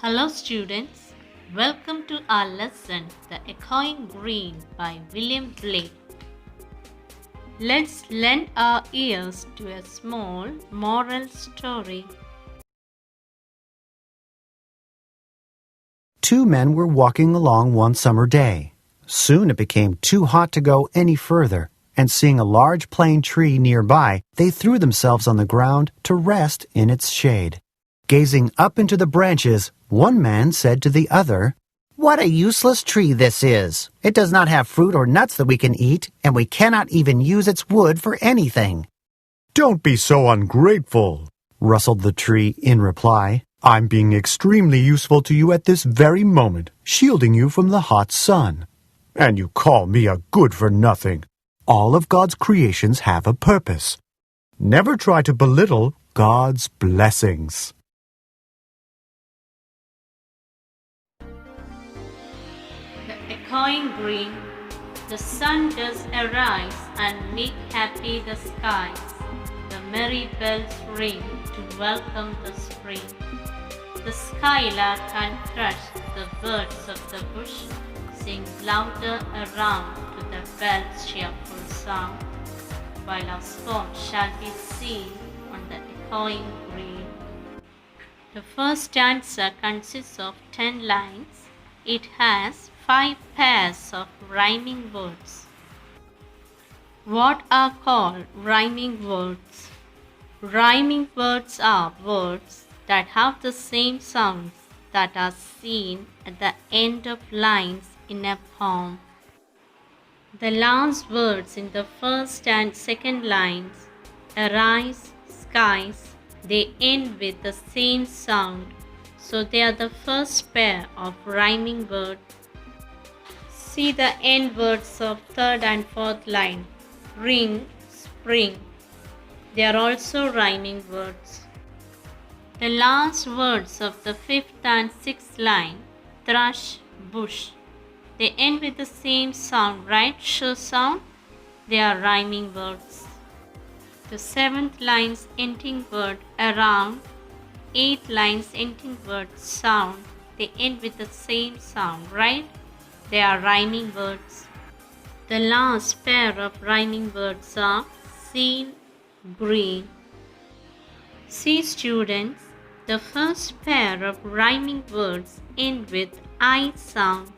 Hello students, welcome to our lesson The Echoing Green by William Blake. Let's lend our ears to a small moral story. Two men were walking along one summer day. Soon it became too hot to go any further, and seeing a large plane tree nearby, they threw themselves on the ground to rest in its shade. Gazing up into the branches, one man said to the other, "What a useless tree this is! It does not have fruit or nuts that we can eat, and we cannot even use its wood for anything." "Don't be so ungrateful," rustled the tree in reply. "I'm being extremely useful to you at this very moment, shielding you from the hot sun. And you call me a good-for-nothing. All of God's creations have a purpose. Never try to belittle God's blessings." The echoing green, the sun does arise and make happy the skies. The merry bells ring to welcome the spring. The skylark and thrush, the birds of the bush, sing louder around to the bell's cheerful sound, while our spot shall be seen on the echoing green. The first stanza consists of 10 lines. It has 5 pairs of rhyming words. What are called rhyming words? Rhyming words are words that have the same sounds that are seen at the end of lines in a poem. The last words in the first and second lines, arise, skies, they end with the same sound, so they are the first pair of rhyming words. See the end words of third and fourth line, ring, spring. They are also rhyming words. The last words of the fifth and sixth line, thrush, bush. They end with the same sound, right? Sh sound. They are rhyming words. The seventh line's ending word, around. Eighth line's ending word, sound. They end with the same sound, right? They are rhyming words. The last pair of rhyming words are seen, green. See students, the first pair of rhyming words end with I sound,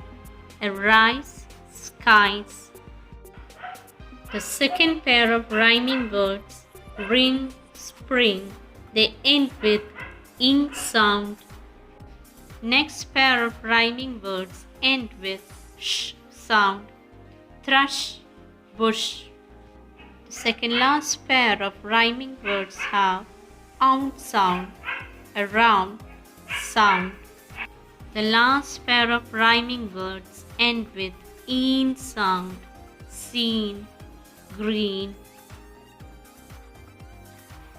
arise, skies. The second pair of rhyming words, ring, spring, they end with ing sound. Next pair of rhyming words end with sh sound, thrush, bush. The second last pair of rhyming words have out sound, around, sound. The last pair of rhyming words end with in sound, seen, green.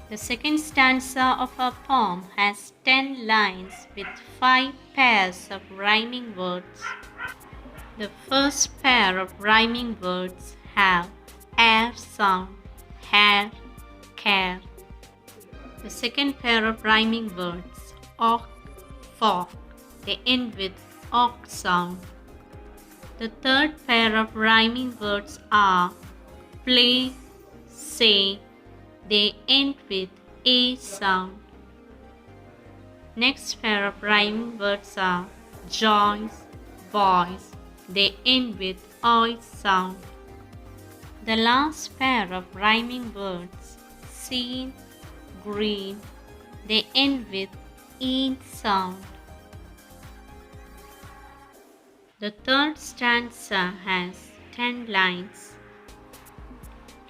The second stanza of our poem has 10 lines with 5 pairs of rhyming words. The first pair of rhyming words have air sound, hair, care. The second pair of rhyming words, oak, fork, they end with oak sound. The third pair of rhyming words are play, say, they end with a sound. Next pair of rhyming words are joys, boys, they end with oi sound. The last pair of rhyming words, seen, green, they end with in sound. The third stanza has 10 lines.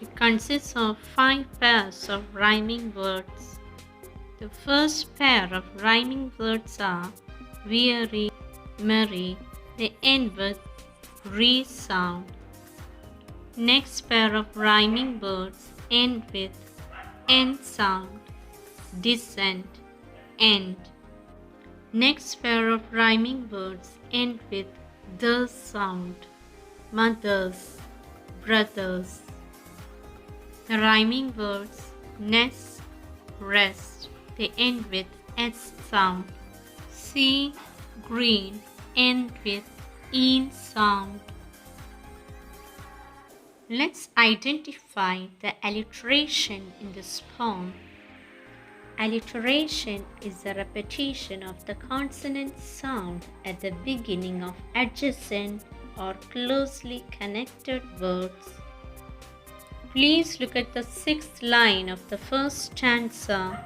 It consists of 5 pairs of rhyming words. The first pair of rhyming words are weary, merry, they end with re sound. Next pair of rhyming words end with end sound, descent, end. Next pair of rhyming words end with the sound, mothers, brothers. The rhyming words nest, rest, they end with s sound, sea, green end with in sound. Let's identify the alliteration in this poem. Alliteration is the repetition of the consonant sound at the beginning of adjacent or closely connected words. Please look at the sixth line of the first stanza,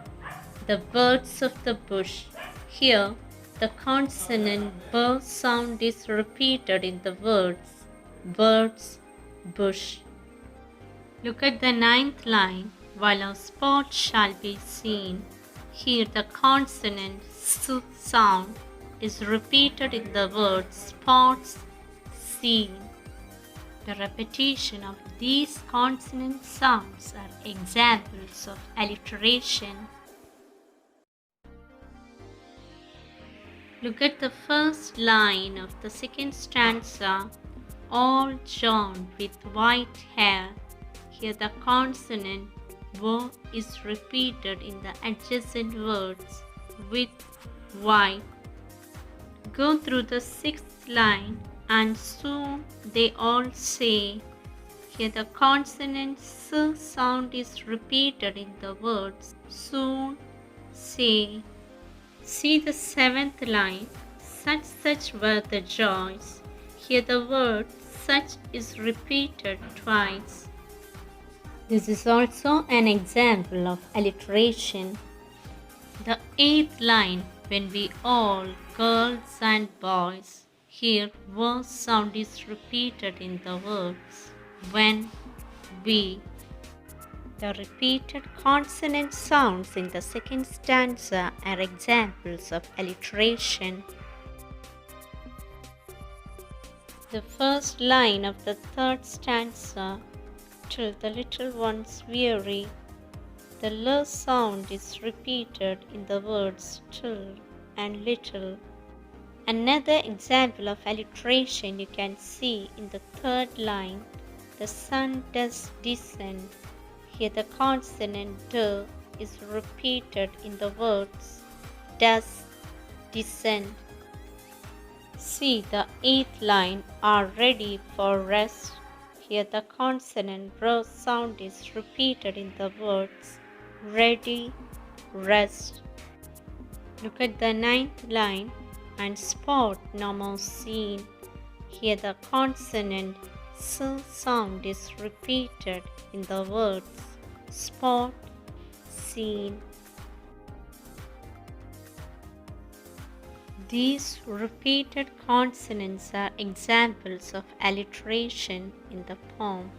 the birds of the bush. Here, the consonant b sound is repeated in the words birds, bush. Look at the ninth line, while a spot shall be seen. Here, the consonant s sound is repeated in the words spots, seen. The repetition of these consonant sounds are examples of alliteration. Look at the first line of the second stanza, all John with white hair. Here the consonant w is repeated in the adjacent words with white. Go through the sixth line and soon they all say. Here the consonant s sound is repeated in the words soon, say. See the seventh line, such were the joys. Here the word such is repeated twice. This is also an example of alliteration. The eighth line, when we all, girls and boys. Here v sound is repeated in the words when, we. The repeated consonant sounds in the second stanza are examples of alliteration. The first line of the third stanza, till the little ones weary. The l sound is repeated in the words till and little. Another example of alliteration you can see in the third line, the sun does descend. Here the consonant d is repeated in the words does descend. See the eighth line, are ready for rest. Here the consonant r sound is repeated in the words ready, rest. Look at the ninth line, and spot no more seen. Here the consonant s sound is repeated in the words spot, seen. These repeated consonants are examples of alliteration in the poem.